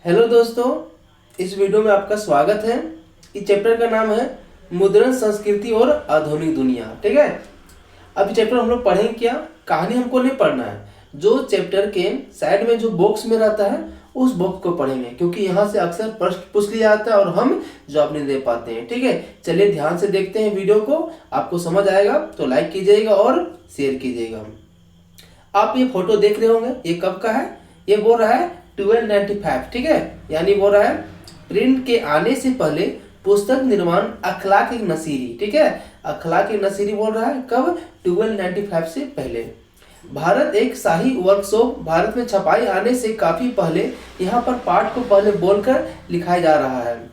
Hello दोस्तों, इस video में आपका स्वागत है। इस चैप्टर का नाम है मुद्रण संस्कृति और आधुनिक दुनिया। ठीक है, अब ये चैप्टर हम लोग पढ़ेंगे क्या? कहानी हमको नहीं पढ़ना है। जो चैप्टर के साइड में जो बॉक्स में रहता है उस बॉक्स को पढ़ेंगे, क्योंकि यहाँ से अक्सर प्रश्न पूछ लिया जाता है और हम जवाब नहीं दे पाते हैं। ठीक है, चलिए ध्यान से देखते हैं वीडियो को। आपको समझ आएगा तो लाइक कीजिएगा और शेयर कीजिएगा। आप ये फोटो देख रहे होंगे, ये कब का है? ये बोल रहा है 1295। ठीक है, यानी बोल रहा है प्रिंट के आने से पहले पुस्तक निर्माण अखलाक नसीरी। ठीक है, अखलाक नसीरी बोल रहा है कब? 1295 से पहले। भारत एक शाही वर्कशॉप। भारत में छपाई आने से काफी पहले यहाँ पर पाठ को पहले बोलकर लिखाया जा रहा है,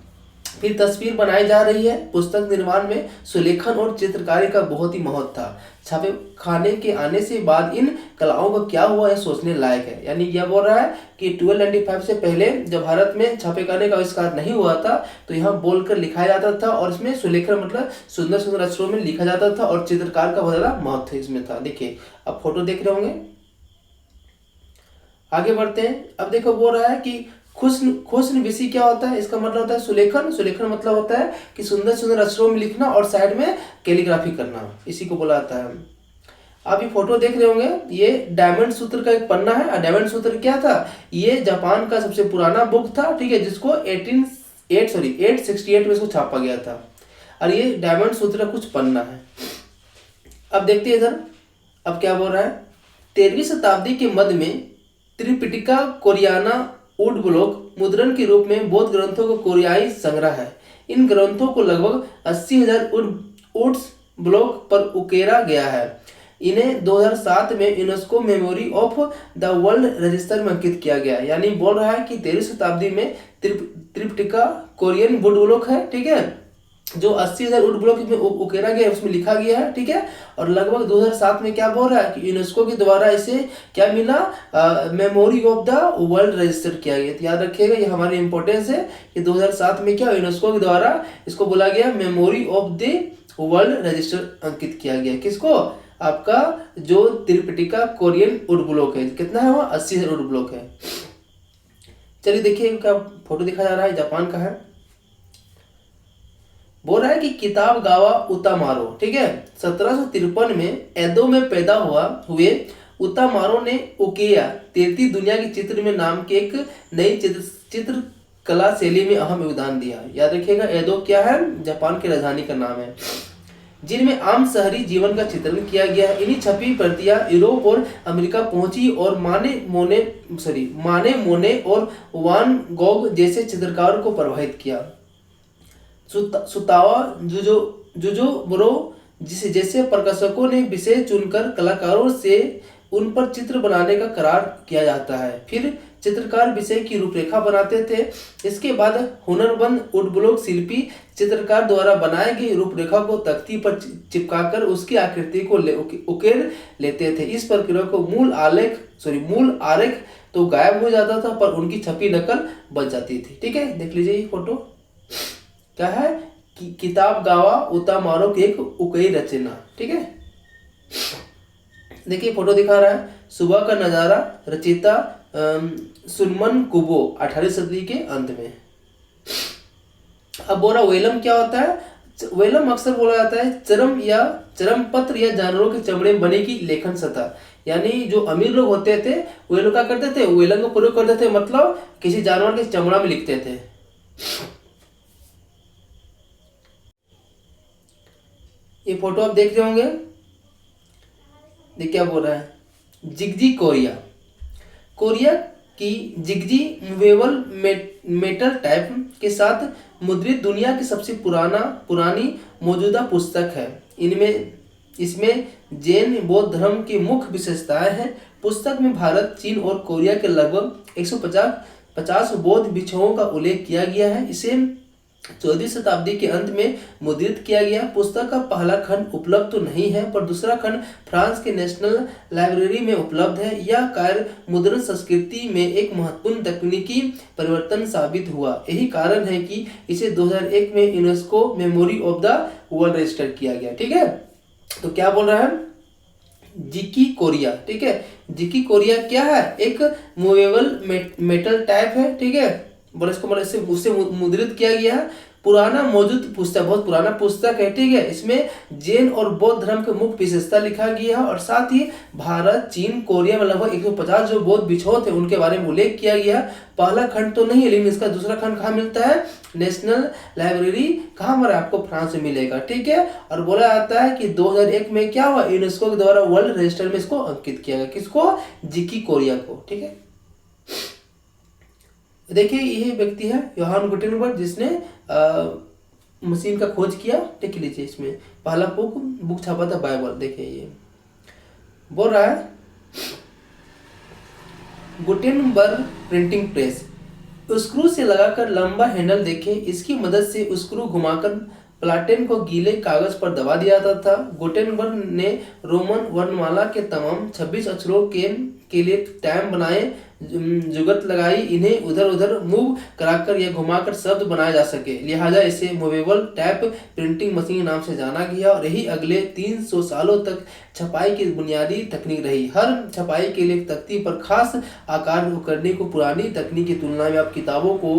फिर तस्वीर बनाई जा रही है। पुस्तक निर्माण में सुलेखन और चित्रकारी का बहुत ही महत्व था। छापे खाने के आने से बाद इन कलाओं का क्या हुआ है सोचने लायक है। यानी यह बोल रहा है कि 1295 से पहले जब भारत में छापे खाने का आविष्कार नहीं हुआ था तो यहाँ बोलकर लिखाया जाता था, और इसमें सुलेखन मतलब सुंदर सुंदर अक्षरों में लिखा जाता था, और चित्रकार का बहुत ज्यादा महत्व इसमें था। देखिए, अब फोटो देख रहे होंगे। आगे बढ़ते हैं। अब देखो, बोल रहा है कि खुस्न विसी क्या होता है? इसका मतलब होता है सुलेखन। सुलेखन मतलब होता है कि सुंदर सुंदर अक्षरों में लिखना और साइड में कैलीग्राफी करना, इसी को बोला जाता है। आप ये फोटो देख रहे होंगे, ये डायमंड सूत्र का एक पन्ना है। और डायमंड सूत्र क्या था? ये जापान का सबसे पुराना बुक था। ठीक है, जिसको 868 में इसको छापा गया था, और ये डायमंड सूत्र का कुछ पन्ना है। अब देखते हैं इधर, अब क्या बोल रहा है? 13वीं शताब्दी के मध्य में त्रिपिटिका कोरियाना वुड ब्लॉक मुद्रण के रूप में बौद्ध ग्रंथों का कोरियाई संग्रह है। इन ग्रंथों को लगभग 80,000 वुड्स ब्लॉक पर उकेरा गया है। इन्हें 2007 में UNESCO memory of the world register में अंकित किया गया। यानी बोल रहा है कि 13वीं शताब्दी में त्रिपिटिका कोरियन वुड ब्लॉक है। ठीक है, जो 80,000 वुड ब्लॉक में उकेरा गया, उसमें लिखा गया है। ठीक है, और लगभग 2007 में क्या बोल रहा है कि यूनेस्को के द्वारा इसे क्या मिला? Memory of the world register किया गया। तो याद रखिएगा, ये हमारी इंपॉर्टेंस है कि 2007 में क्या यूनेस्को के द्वारा इसको बोला गया memory of the world register अंकित किया गया। किसको? आपका जो त्रिपिटिका कोरियन वुड ब्लॉक है। कितना है वो? 80,000 वुड ब्लॉक है। चलिए देखिए, क्या फोटो दिखा जा रहा है, जापान का है। बोल रहा है कि किताब गावा उतामारो। ठीक है, 1753 में एदो में पैदा हुए उतामारो ने उकेया तैरती दुनिया की चित्र में नाम के एक नई चित्र कला शैली में अहम योगदान दिया। याद रखिएगा, एदो क्या है? जापान की राजधानी का नाम है, जिनमें आम शहरी जीवन का चित्रण किया गया। इन्हीं छपी प्रतियां यूरोप और अमेरिका पहुंची और माने मोने और वान गॉग जैसे चित्रकारों को प्रभावित किया। सुतावा जुजो बुरो जैसे प्रकाशकों ने विषय चुनकर कलाकारों से उन पर चित्र बनाने का करार किया जाता है। फिर चित्रकार विषय की रूपरेखा बनाते थे। इसके बाद हुनरमंद वुड ब्लॉक शिल्पी चित्रकार द्वारा बनाई गई रूपरेखा को तख्ती पर चिपकाकर उसकी आकृति को उकेर लेते थे। इस प्रक्रिया को मूल आरेख तो गायब हो जाता था, पर उनकी छपी नकल बच जाती थी। ठीक है, देख लीजिए ये फोटो क्या है कि किताब गावा उतामारो की एक उकई रचना। ठीक है, देखिए फोटो दिखा रहा है, सुबह का नजारा, रचिता सुनमन कुबो, 18वीं सदी के अंत में। अब बोला वेलम क्या होता है? वेलम अक्सर बोला जाता है चरम पत्र या जानवरों के चमड़े बने की लेखन सतह। यानी जो अमीर लोग होते थे वे लोग क्या करते थे? वेलम का प्रयोग करते थे, मतलब किसी जानवर के चमड़ा में लिखते थे। ये फोटो आप देख रहे होंगे, देखिए क्या बोल रहा है? जिगजी कोरिया की जिगजी मूवेबल मेटल टाइप के साथ मुद्रित दुनिया की सबसे पुरानी मौजूदा पुस्तक है। इसमें जैन बौद्ध धर्म की मुख्य विशेषताएं हैं। पुस्तक में भारत, चीन और कोरिया के लगभग 150 बौद्ध भिक्षुओं का उल्लेख किया गया है। इसे 14वीं शताब्दी के अंत में मुद्रित किया गया। पुस्तक का पहला खंड उपलब्ध तो नहीं है, पर दूसरा खंड फ्रांस के नेशनल लाइब्रेरी में उपलब्ध है। यह कार्य मुद्रण संस्कृति में एक महत्वपूर्ण तकनीकी परिवर्तन साबित हुआ। यही कारण है कि इसे 2001 में UNESCO memory of the world register किया गया। ठीक है, तो क्या बोल रहा है? जिकी कोरिया। ठीक है, जिकी कोरिया क्या है? एक मूवेबल मेटल टाइप है। ठीक है, बोले इसको मतलब इससे उससे मुद्रित किया गया है। पुराना मौजूद पुस्तक, बहुत पुराना पुस्तक है, ठीक है। इसमें जैन और बौद्ध धर्म के मुख्य विशेषता लिखा गया है और साथ ही भारत, चीन, कोरिया में लगभग 150 जो बौद्ध भिक्षु थे उनके बारे में उल्लेख किया गया है। पहला खंड तो नहीं है, लेकिन इसका दूसरा खंड कहाँ मिलता है? नेशनल लाइब्रेरी, कहाँ पर आपको? फ्रांस में मिलेगा, ठीक है। और बोला जाता है कि 2001 में क्या हुआ, यूनेस्को के द्वारा वर्ल्ड रजिस्टर में इसको अंकित किया गया। किसको? जिकी कोरिया को, ठीक है। देखिए यही व्यक्ति है योहान गुटेनबर्ग, जिसने मशीन का खोज किया। देख लीजिए, इसमें पहला बुक छापा था बाइबल। देखिए ये बोल रहा है गुटेनबर्ग प्रिंटिंग प्रेस, स्क्रू से लगाकर लंबा हैंडल देखें, इसकी मदद से स्क्रू घुमाकर प्लाटेन को गीले कागज पर दबा दिया जाता था। गुटेनबर्ग ने रोमन वर्णमाला के तमाम 26 अक्षरों के लिए टैब बनाए, जुगत लगाई, इन्हें उधर उधर मूव कराकर या घुमाकर शब्द बनाए जा सके, लिहाजा इसे मूवेबल टैप प्रिंटिंग मशीन नाम से जाना गया। और यही अगले 300 सालों तक छपाई की बुनियादी तकनीक रही। हर छपाई के लिए तख्ती पर खास आकार करने को पुरानी तकनीक की तुलना में अब किताबों को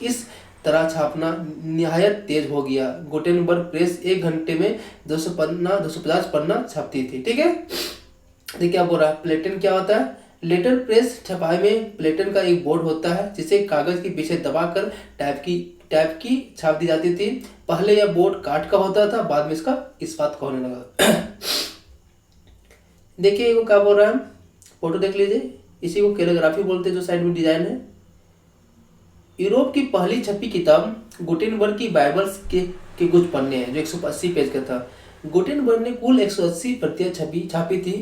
इस तरह छापना निहायत तेज हो गया। गुटेनबर्ग प्रेस 1 घंटे में 250 पन्ना छापती थी, ठीक है। देखिए क्या बोल रहा है, प्लेटन क्या होता है? लेटर प्रेस छपाई में प्लेटन का एक बोर्ड होता है जिसे कागज के पीछे दबाकर टैप की छाप दी जाती थी। पहले यह बोर्ड काठ का होता था, बाद में इसका इस्पात का होने लगा। देखिए वो क्या बोल रहा है, फोटो देख लीजिए, इसी को कैलीग्राफी बोलते हैं, जो साइड में डिजाइन है। यूरोप की पहली छपी किताब गुटेनबर्ग की बाइबल्स के कुछ पन्ने हैं, जो 180 पेज का था। गुटेनबर्ग ने कुल 180 प्रतियां छापी थी,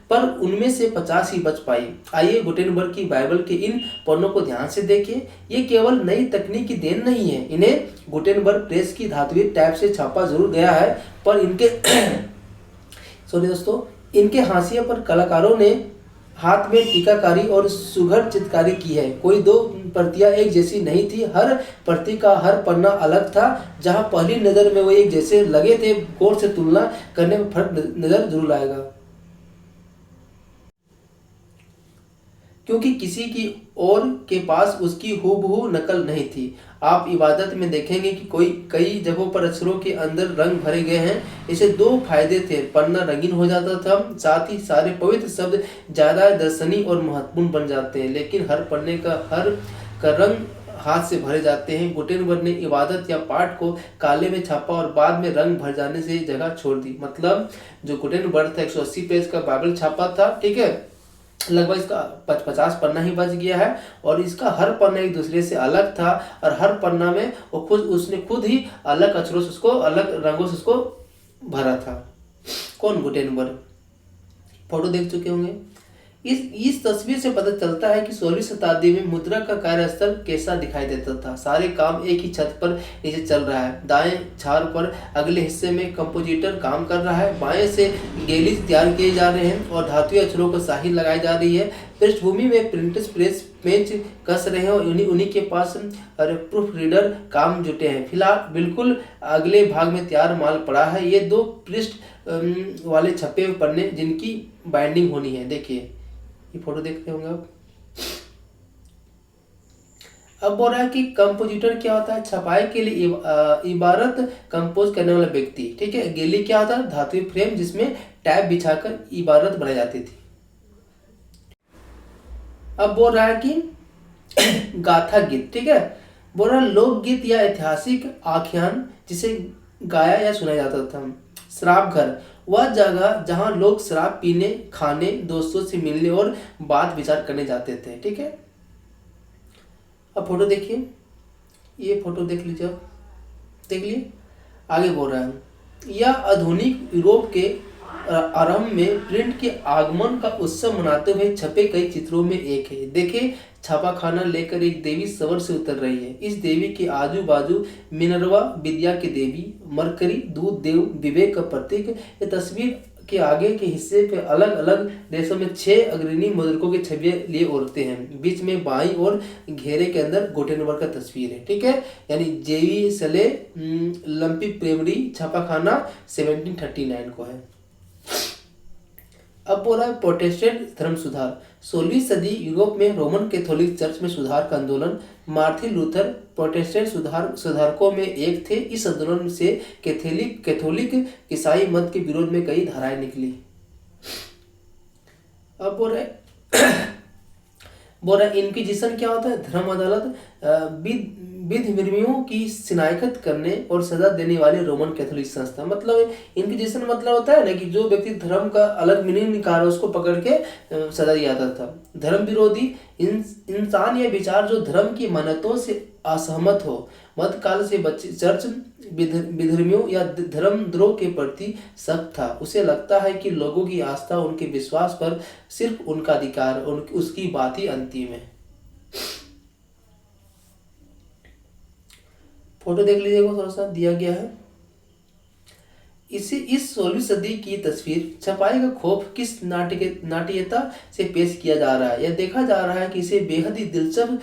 पर उनमें से 50 ही बच पाई। आइए गुटेनबर्ग की बाइबल के इन पन्नों को ध्यान से देखें। ये केवल नई तकनीक की देन नहीं है, इन्हें गुटेनबर्ग प्रेस की धातुई टैप से छापा जरूर गया है, पर इनके सॉरी दोस्तों, इनके हाशिए पर कलाकारों ने हाथ में टीकाकारी और सुघड़ चित्रकारी की है। कोई दो प्रतियां एक जैसी नहीं थी, हर प्रति का हर पन्ना अलग था। जहां पहली नजर में वो एक जैसे लगे थे, गौर से तुलना करने में फर्क नजर जरूर आएगा, क्योंकि किसी की और के पास उसकी हूबहू नकल नहीं थी। आप इबादत में देखेंगे कि कई जगहों पर अक्षरों के अंदर रंग भरे गए हैं। इसे 2 फायदे थे, पन्ना रंगीन हो जाता था, साथ ही सारे पवित्र शब्द ज्यादा दर्शनीय और महत्वपूर्ण बन जाते हैं। लेकिन हर पन्ने का रंग हाथ से भरे जाते हैं। गुटेनबर्ग ने इबादत या पाठ को काले में छापा और बाद में रंग भर जाने से जगह छोड़ दी। मतलब जो गुटेनबर्ग था 180 पेज का बाइबल छापा था, ठीक है, लगभग इसका 50 पन्ना ही बच गया है। और इसका हर पन्ना एक दूसरे से अलग था, और हर पन्ना में उसने खुद ही अलग अक्षरों से उसको, अलग रंगों से उसको भरा था। कौन? गुटेनबर्ग। फोटो देख चुके होंगे। इस तस्वीर से पता चलता है कि 16वीं शताब्दी में मुद्रा का कार्यस्थल कैसा दिखाई देता था। सारे काम एक ही छत पर नीचे चल रहा है। दाएं छार पर अगले हिस्से में कंपोजिटर काम कर रहा है, बाएं से गेलिज तैयार किए जा रहे हैं और धातुई अक्षरों को स्याही लगाई जा रही है। पृष्ठभूमि में प्रिंटर्स प्रेस पेज कस रहे हैं और उन्हीं के पास प्रूफ रीडर काम जुटे हैं। फिलहाल बिल्कुल अगले भाग में तैयार माल पड़ा है। ये 2 पृष्ठ वाले छपे हुए पन्ने जिनकी बाइंडिंग होनी है। देखिए ये फोटो देखते होंगे आप। अब बोल रहा है कि कंपोजिटर क्या होता है? छपाई के लिए इबारत कंपोज करने वाला व्यक्ति, ठीक है। गेली क्या होता है? धातुई फ्रेम जिसमें टैब बिछाकर इबारत बनाई जाती थी। अब बोल रहा है कि गाथा गीत, ठीक है, बोल रहा है लोकगीत या ऐतिहासिक आख्यान जिसे गाया या सुनाया जाता था। शराब घर, वह जगह जहां लोग शराब पीने, खाने, दोस्तों से मिलने और बात विचार करने जाते थे, ठीक है। अब फोटो देखिए, ये फोटो देख लीजिए, आप देख लिए। आगे बोल रहा है यह आधुनिक यूरोप के आरंभ में प्रिंट के आगमन का उत्सव मनाते हुए छपे कई चित्रों में एक है। देखें, छापा खाना लेकर एक देवी सवर से उतर रही है। इस देवी के आजू बाजू मिनर्वा विद्या की देवी, मरकरी दूध देव, विवेक का प्रतीक। ये तस्वीर के आगे के हिस्से पे अलग अलग देशों में 6 अग्रणी मुद्रकों की छवियां लिए औरतें हैं। बीच में बाईं और घेरे के अंदर गुटेनबर्ग का तस्वीर है, ठीक है। यानी जेवी सले लंपी प्रेमरी छापाखाना 1739 को है। अब बोला है प्रोटेस्टेंट धर्म सुधार। 16वीं सदी यूरोप में रोमन कैथोलिक चर्च में सुधार का आंदोलन। मार्टिन लूथर प्रोटेस्टेंट सुधारकों में एक थे। इस आंदोलन से कैथोलिक ईसाई मत के विरोध में कई धाराएं निकली। अब बोल रहा है इंक्विजिशन क्या होता है? धर्म अदालत विधर्मियों की शिनायत करने और सजा देने वाले रोमन कैथोलिक संस्था। मतलब इंक्विजिशन मतलब होता है ना कि जो व्यक्ति धर्म का अलग मीनिंग निकाल उसको पकड़ के सजा दिया जाता था। धर्म विरोधी इंसान या विचार जो धर्म की मान्यताओं से असहमत हो। मध्यकाल से बच्चे चर्च विधर्मियों या धर्मद्रोह के प्रति सख्त था। उसे लगता है कि लोगों की आस्था उनके विश्वास पर सिर्फ उनका अधिकार उसकी बात ही अंतिम है। फोटो देख लीजिएगा, थोड़ा सा दिया गया है। इस 16वीं सदी की तस्वीर छपाई का खौफ किस नाट्यता से पेश किया जा रहा है। यह देखा जा रहा है कि इसे बेहद ही दिलचस्प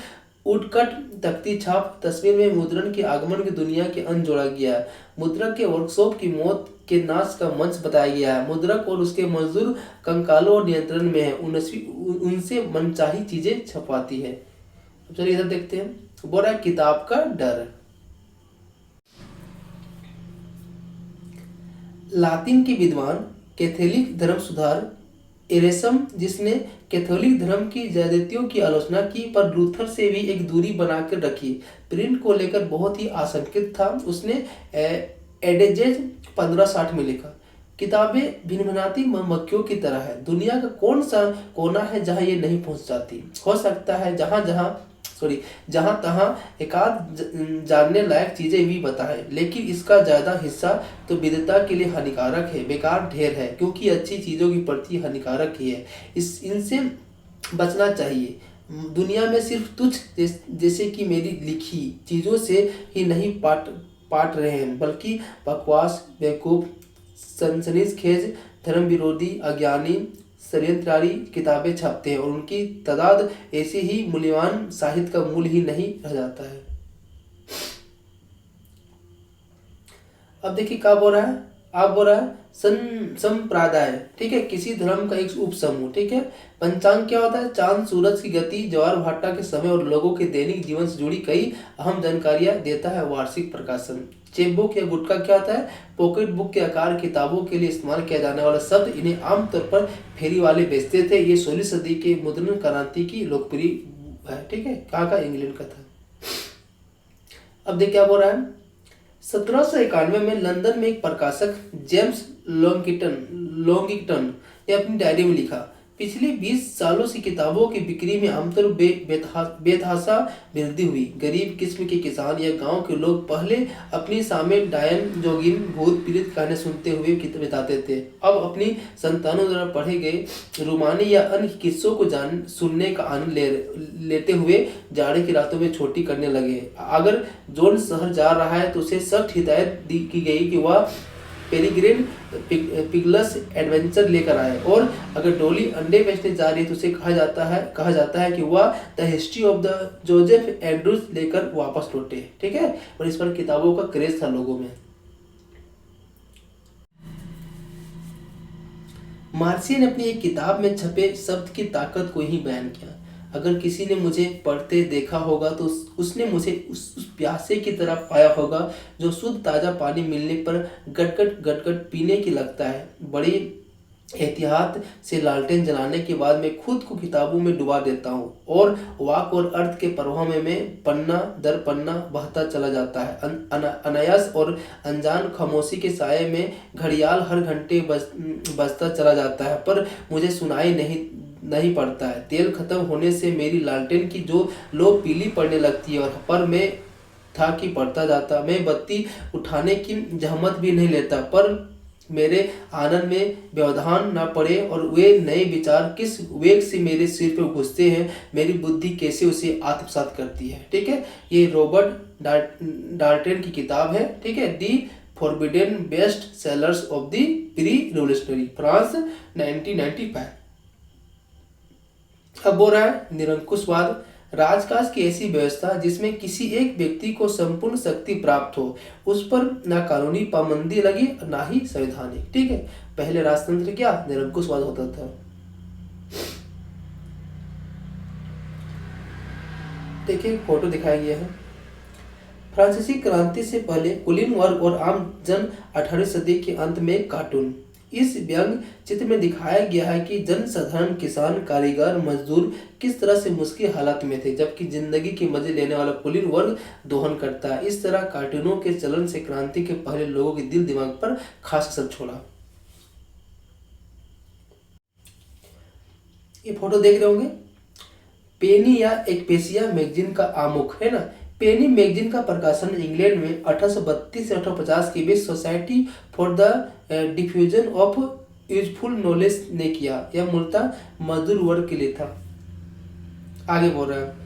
उटकट तख्ती छाप तस्वीर में मुद्रण के आगमन की दुनिया के अंत जोड़ा गया है। मुद्रक के वर्कशॉप की मौत के नाश का मंच बताया गया है। मुद्रक और उसके मजदूर कंकालों और नियंत्रण में है, उनसे मनचाही चीजें छपाती है। अब चलिए इधर देखते हैं। बोल रहा है किताब का डर। लातिन के विद्वान कैथोलिक धर्म सुधार एरेसम, जिसने कैथोलिक धर्म की ज्यादतियों की आलोचना की पर लूथर से भी एक दूरी बनाकर रखी, प्रिंट को लेकर बहुत ही आशंकित था। उसने एडेजेज 1560 में लिखा, किताबें भिनभिनाती मक्खियों की तरह है। दुनिया का कौन सा कोना है जहां ये नहीं पहुंच जाती। हो सकता है जहां तहां एकाध जानने लायक चीजें भी बताएं, लेकिन इसका ज्यादा हिस्सा तो विद्वता के लिए हानिकारक है, बेकार ढेर है, क्योंकि अच्छी चीजों की प्रति हानिकारक ही है। इनसे बचना चाहिए। दुनिया में सिर्फ तुच्छ जैसे कि मेरी लिखी चीजों से ही नहीं पाट रहे हैं, बल्कि बकवास, बेवकूफ, सनसनीखेज, धर्म विरोधी, अज्ञानी, षड्यंत्रकारी किताबें छापते हैं और उनकी तादाद ऐसे ही मूल्यवान साहित्य का मूल ही नहीं रह जाता है। अब देखिए क्या बोल रहा है। आप बोल रहा है संप्रादाय, ठीक है, किसी धर्म का एक उप समूह। ठीक है। पंचांग क्या होता है? चांद सूरज की गति, ज्वार भाटा के समय और लोगों के दैनिक जीवन से जुड़ी कई अहम जानकारियां देता है। वार्षिक प्रकाशन। चेक बुक या गुटका क्या होता है? पॉकेट बुक के आकार किताबों के लिए इस्तेमाल किया जाने वाला शब्द। इन्हें आमतौर पर फेरी वाले बेचते थे। ये 16वीं सदी के मुद्रण क्रांति की लोकप्रिय है। ठीक है। कहाँ का? इंग्लैंड का था। अब देख क्या बोल रहा है। 1791 में लंदन में एक प्रकाशक जेम्स लॉन्गिंगटन ने अपनी डायरी में लिखा, पिछले 20 सालों से किताबों की बिक्री में आमतौर बेतहाशा वृद्धि हुई। गरीब किस्म के किसान या गांव के लोग पहले अपनी शामिल डायन, जोगिन, भूत पीड़ित कहानी सुनते हुए बिताते थे। अब अपनी संतानों द्वारा पढ़े गए रूमानी या अन्य किस्सों को सुनने का आनंद लेते हुए जाड़े की रातों में छोटी करने लगे। अगर जॉन शहर जा रहा है तो उसे सख्त हिदायत की गई कि वह पेरिग्रिन पिगलस एडवेंचर लेकर आए, और अगर डोली अंडे बेचने जा रही है तो उसे कहा जाता है कि वह the history of the Joseph Andrews लेकर वापस लौटे। ठीक है। और इस पर किताबों का क्रेज था लोगों में। मार्सिया ने अपनी एक किताब में छपे शब्द की ताकत को ही बयान किया। अगर किसी ने मुझे पढ़ते देखा होगा तो उसने मुझे उस प्यासे की तरह पाया होगा जो शुद्ध ताज़ा पानी मिलने पर गटगट पीने की लगता है। बड़ी एहतियात से लालटेन जलाने के बाद मैं खुद को किताबों में डुबा देता हूँ और वाक और अर्थ के प्रवाह में मैं पन्ना दर पन्ना बहता चला जाता है। अनायास और अनजान खामोशी के साये में घड़ियाल हर घंटे बजता चला जाता है, पर मुझे सुनाई नहीं पड़ता है। तेल खत्म होने से मेरी लालटेन की जो लो पीली पड़ने लगती है, और पर मैं था कि पड़ता जाता। मैं बत्ती उठाने की जहमत भी नहीं लेता, पर मेरे आनंद में व्यवधान न पड़े और वे नए विचार किस वेग से मेरे सिर पर घुसते हैं, मेरी बुद्धि कैसे उसे आत्मसात करती है। ठीक है। ये रॉबर्ट डाल्टन की किताब है। ठीक है। The forbidden best sellers of the pre revolutionary France 1995। अब बोल रहा है निरंकुशवाद। राजकाज की ऐसी व्यवस्था जिसमें किसी एक व्यक्ति को संपूर्ण शक्ति प्राप्त हो, उस पर ना कानूनी पाबंदी लगी ना ही संवैधानिक। ठीक है, पहले राजतंत्र क्या निरंकुशवाद होता था। देखिए फोटो दिखाया गया है। फ्रांसीसी क्रांति से पहले कुलीन वर्ग और आम जन 18वीं सदी के अंत में एक कार्टून। इस व्यंग चित्र में दिखाया गया है कि जनसाधारण किसान, कारीगर, मजदूर किस तरह से मुश्किल हालात में थे, जबकि जिंदगी के मजे लेने वाला कुलीन वर्ग दोहन करता है। इस तरह कार्टूनों के चलन से क्रांति के पहले लोगों के दिल दिमाग पर खास असर छोड़ा। ये फोटो देख रहे होंगे, पेनी या एक्पेसिया मैगजीन का आमुख है ना। पेनी मैगजीन का प्रकाशन इंग्लैंड में 1832 से 1850 के बीच society for the diffusion of useful knowledge ने किया। यह मूलतः मजदूर वर्ग के लिए था। आगे बोल रहा है,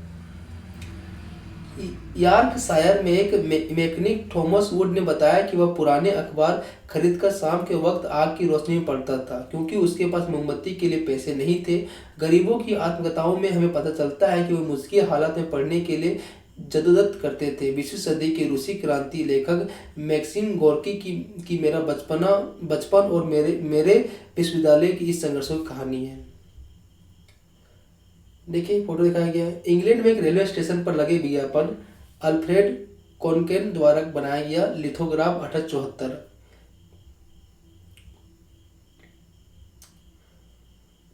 यॉर्कशायर में एक मैकेनिक थॉमस वुड ने बताया कि वह पुराने अखबार खरीदकर शाम के वक्त आग की रोशनी में पढ़ता था, क्योंकि उसके पास मोमबत्ती के लिए पैसे नहीं थे। गरीबों की आत्मकथाओं में हमें पता चलता है कि वे मुश्किल हालात में पढ़ने के लिए जदोजहद करते थे। 20वीं सदी के रूसी क्रांति लेखक मैक्सिम गोर्की की मेरा बचपन और मेरे विश्वविद्यालय की इस संघर्षों की कहानी है। देखिए फोटो दिखाया गया है। इंग्लैंड में एक रेलवे स्टेशन पर लगे विज्ञापन अल्फ्रेड कॉनकेन द्वारा बनाया गया लिथोग्राफ 1874।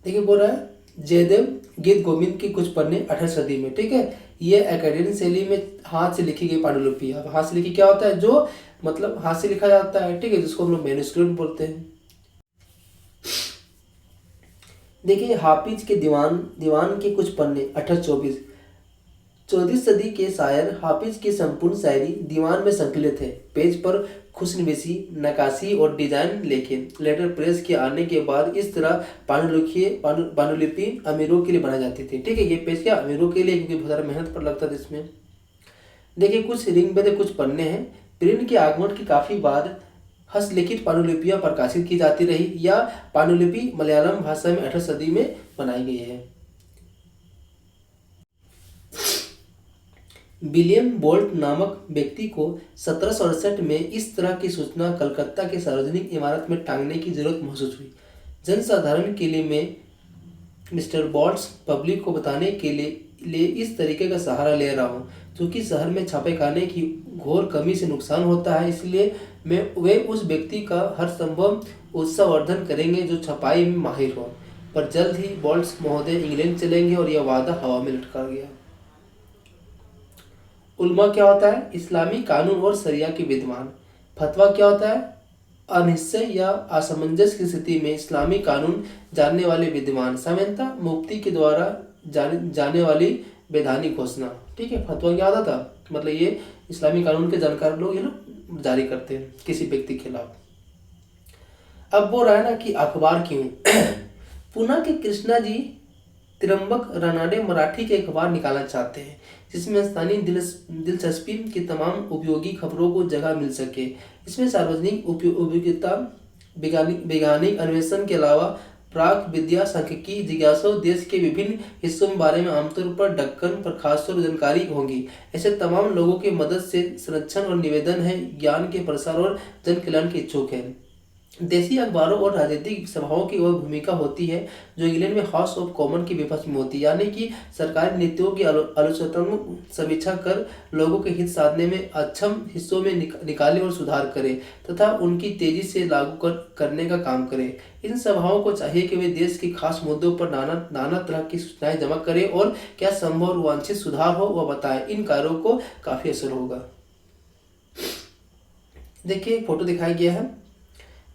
देखिए बोल रहा है, जयदेव गीत गोविंद के कुछ पन्ने 18वीं सदी में। ठीक है, ये एकेडमिक शैली में हाथ से लिखी गई पांडुलिपि। अब हाथ से लिखी क्या होता है, जो मतलब हाथ से लिखा जाता है, ठीक है, जिसको हम लोग मैन्युस्क्रिप्ट बोलते हैं। देखिए हाफिज के दीवान के कुछ पन्ने 1824। 14वीं सदी के शायर हाफिज की संपूर्ण शायरी दीवान में संकलित है। पेज पर खुशनवीसी, नक्काशी और डिजाइन लिखे। लेटर प्रेस के आने के बाद इस तरह पांडुलिपि अमीरों के लिए बनाई जाती थी। ठीक है, ये पेज क्या अमीरों के लिए, क्योंकि बहुत सारा मेहनत पर लगता था इसमें। देखिए कुछ रिंगबद्ध कुछ पन्ने हैं। प्रिंट के आगमन के काफी बाद हस्तलिखित पांडुलिपियां प्रकाशित की जाती रही, या पांडुलिपि मलयालम भाषा में 18वीं सदी में बनाई गई है। विलियम बोल्ट नामक व्यक्ति को 1768 में इस तरह की सूचना कलकत्ता के सार्वजनिक इमारत में टांगने की जरूरत महसूस हुई। जनसाधारण के लिए मैं मिस्टर बोल्ट्स पब्लिक को बताने के लिए इस तरीके का सहारा ले रहा हूँ, क्योंकि शहर में छापे खाने की घोर कमी से नुकसान होता है। इसलिए वे उस व्यक्ति का हर संभव उत्साहवर्धन करेंगे जो छपाई में माहिर हो। पर जल्द ही बोल्ट्स महोदय इंग्लैंड चलेंगे और यह वादा हवा में लटका गया। उल्मा क्या होता है, इस्लामी कानून और शरिया के विद्वान। फतवा क्या होता है, अनिश्चय या असमंजस की स्थिति में इस्लामी कानून जानने वाले विद्वान। सामान्यतः मुफ्ती के द्वारा जाने वाली वैधानिक घोषणा। ठीक है, फतवा क्या होता था, मतलब ये इस्लामी कानून के जानकार लोग ये लोग जारी करते हैं किसी व्यक्ति के खिलाफ। अब वो रहा है ना कि अखबार क्यों। पुणे के कृष्णा जी त्र्यंबक रानाडे मराठी के अखबार निकालना चाहते हैं, जिसमें स्थानीय दिलचस्पी की तमाम उपयोगी खबरों को जगह मिल सके। इसमें सार्वजनिक उपयोगिता, वैज्ञानिक अन्वेषण के अलावा प्राक विद्या, सांख्यिकी, जिज्ञासा, देश के विभिन्न हिस्सों में बारे में आमतौर पर ढक्कन पर खासतौर जानकारी होगी। ऐसे तमाम लोगों की मदद से संरक्षण और निवेदन है, ज्ञान के प्रसार और जन कल्याण के इच्छुक है। देशी अखबारों और राजनीतिक सभाओं की वह भूमिका होती है जो इंग्लैंड में हाउस ऑफ कॉमन के विपक्ष में होती है, यानी कि सरकारी नीतियों की आलोचनात्मक समीक्षा कर लोगों के हित साधने में अक्षम हिस्सों में निकाले और सुधार करे तथा उनकी तेजी से लागू करने का काम करे। इन सभाओं को चाहिए कि वे देश के खास मुद्दों पर नाना तरह की सूचनाएं जमा करें और क्या संभव और वांछित सुधार हो वह बताएं। इन कार्यों को काफी असर होगा। देखिए फोटो दिखाया गया है,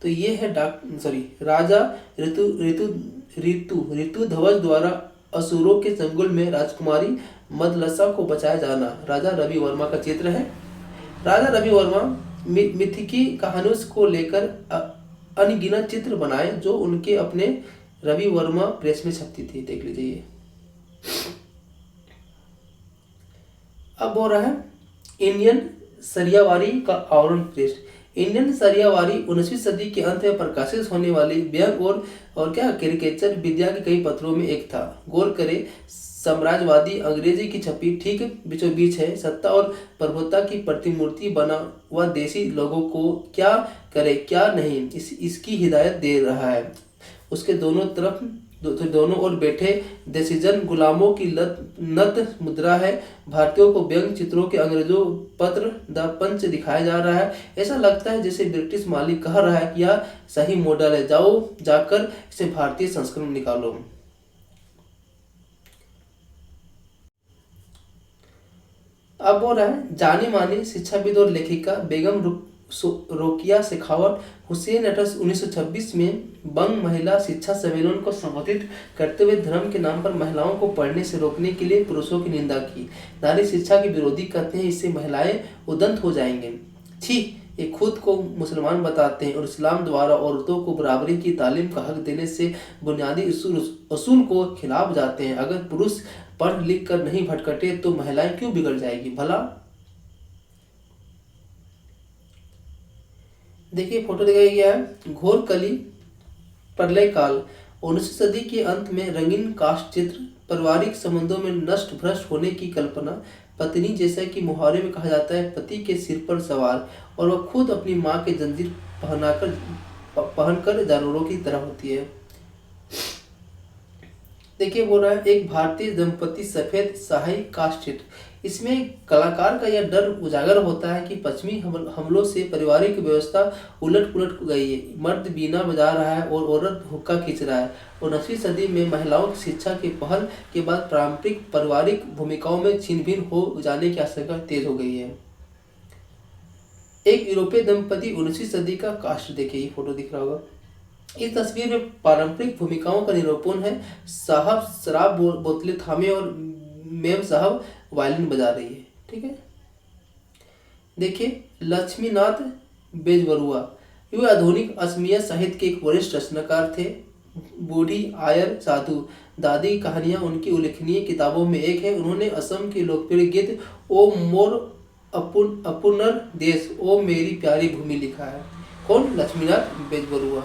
तो ये है राजा ऋतुध्वज द्वारा असुरों के चंगुल में राजकुमारी मदलसा को बचाया जाना। राजा रवि वर्मा का चित्र है। राजा रवि वर्मा मिथिकी कहानियों को लेकर अनगिनत चित्र बनाए जो उनके अपने रवि वर्मा प्रेस में छपती थी। देख लीजिए। अब हो रहा है इंडियन सरियावारी का आवरण प्रेस। इंडियन सरियावारी 19वीं सदी के अंत में प्रकाशित होने वाली व्यंग और क्या कैरिकेचर विद्या के कई पत्रों में एक था। गौर करें, साम्राज्यवादी अंग्रेजी की छपी ठीक बीचों बीच है। सत्ता और प्रभुता की प्रतिमूर्ति बना हुआ देसी लोगों को क्या करे क्या नहीं इसकी हिदायत दे रहा है। उसके दोनों ओर बैठे देसीजन गुलामों की नत मुद्रा है। भारतीयों को व्यंग चित्रों के अंग्रेजों पत्र द पंच दिखाया जा रहा है। ऐसा लगता है जैसे ब्रिटिश मालिक कह रहा है कि यह सही मॉडल है, जाओ जाकर इसे भारतीय संस्करण निकालो। अब हो रहा है जानी मानी शिक्षाविद और लेखिका बेगम रोकिया शेखावत हुसैन 1926 में बंग महिला शिक्षा सम्मेलन को संबोधित करते हुए धर्म के नाम पर महिलाओं को पढ़ने से रोकने के लिए पुरुषों की निंदा की। नारी शिक्षा के विरोधी कहते हैं इससे महिलाएं उदंत हो जाएंगे। छी, ये खुद को मुसलमान बताते हैं और इस्लाम द्वारा औरतों को बराबरी की तालीम का हक देने से बुनियादी असूल को खिलाफ जाते हैं। अगर पुरुष पढ़ लिख कर नहीं भटकते तो महिलाएं क्यों बिगड़ जाएगी भला। देखिए फोटो दिखाया गया है, घोर कली प्रलय काल। 19वीं सदी के अंत में रंगीन कास्ट चित्र, पारिवारिक संबंधों में नष्ट भ्रष्ट होने की कल्पना, पत्नी जैसा कि मुहावरे में कहा जाता है पति के सिर पर सवार, और वह खुद अपनी माँ के जंजीर पहनकर जानवरों की तरह होती है। देखिए बोल रहा है एक भारतीय दंपति सफेद शाही कास्ट चित्र। इसमें कलाकार का यह डर उजागर होता है कि पश्चिमी हमलों से पारिवारिक व्यवस्था उलट पुलट गई है। मर्द बीना बजा रहा है और औरत हुक्का खींच रहा है। 19वीं सदी में महिलाओं की शिक्षा के पहल के बाद पारंपरिक पारिवारिक भूमिकाओं में छिन्न भिन्न हो जाने की आशंका तेज हो गई है। एक यूरोपीय दंपति 19वीं सदी का कास्ट, देखिए ये फोटो दिख रहा होगा। इस तस्वीर में पारंपरिक भूमिकाओं का निरूपण है। साहब शराब बोतलें थामे और मेम साहब वायलिन बजा रही है। ठीक है, देखिए लक्ष्मीनाथ बेजबरुआ, वे आधुनिक असमिया साहित्य के एक वरिष्ठ रचनाकार थे। बूढ़ी आयर साधु दादी कहानियां उनकी उल्लेखनीय किताबों में एक है। उन्होंने असम के लोकप्रिय गीत ओ मोर अपुनर देश ओ मेरी प्यारी भूमि लिखा है। कौन? लक्ष्मीनाथ बेजबरुआ।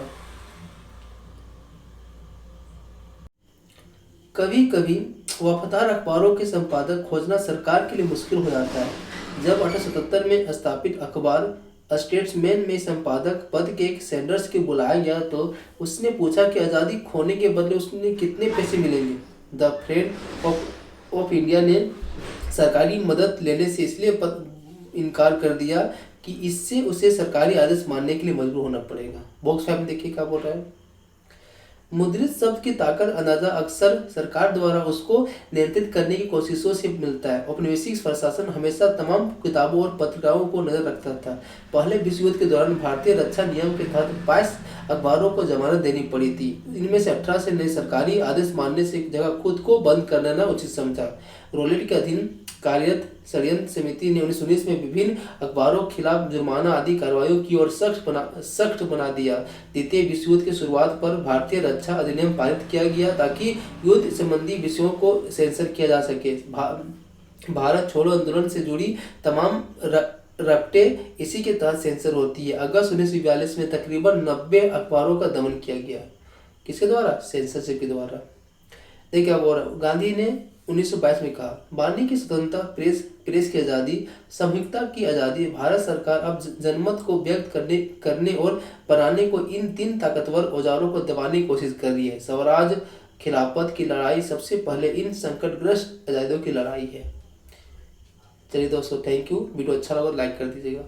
कभी कभी वफादार अखबारों के संपादक खोजना सरकार के लिए मुश्किल हो जाता है। जब 1877 में स्थापित अखबार स्टेट्समैन में संपादक पद के एक सैंडर्स के बुलाया गया तो उसने पूछा कि आज़ादी खोने के बदले उसने कितने पैसे मिलेंगे। द फ्रेंड ऑफ इंडिया ने सरकारी मदद लेने से इसलिए इनकार कर दिया कि इससे उसे सरकारी आदेश मानने के लिए मजबूर होना पड़ेगा। बॉक्स 5 में देखिए क्या बोल रहा है। मुद्रित शब्द की ताकत अंदाजा अक्सर सरकार द्वारा उसको नियंत्रित करने की कोशिशों से मिलता है। औपनिवेशिक प्रशासन हमेशा तमाम किताबों और पत्रिकाओं को नजर रखता था। पहले विश्व युद्ध के दौरान भारतीय रक्षा नियम के तहत 22 अखबारों को जमानत देनी पड़ी थी। इनमें से 18 ने सरकारी आदेश मानने से जगह खुद को बंद कर लेना उचित समझा। रोलेट के अधीन कार्यरत षड्यंत्र समिति ने 1919 में विभिन्न अखबारों के खिलाफ जुर्माना आदि कार्रवाइयों की ओर सख्त बना दिया। द्वितीय विश्व युद्ध की शुरुआत पर भारतीय रक्षा अधिनियम पारित किया गया ताकि युद्ध संबंधी विषयों को सेंसर किया जा सके। भारत छोड़ो आंदोलन से जुड़ी तमाम रपटें इसी के तहत सेंसर होती है। अगस्त 1942 में तकरीबन 90 अखबारों का दमन किया गया। किसके द्वारा? सेंसरशिप के द्वारा। देखिए अब गांधी ने 1922 में कहा, वाणी की स्वतंत्रता, प्रेस की आज़ादी, सामूहिकता की आज़ादी। भारत सरकार अब जनमत को व्यक्त करने और बनाने को इन 3 ताकतवर औजारों को दबाने की कोशिश कर रही है। स्वराज खिलाफत की लड़ाई सबसे पहले इन संकटग्रस्त आज़ादियों की लड़ाई है। चलिए दोस्तों, थैंक यू। वीडियो अच्छा लगा तो लाइक कर दीजिएगा।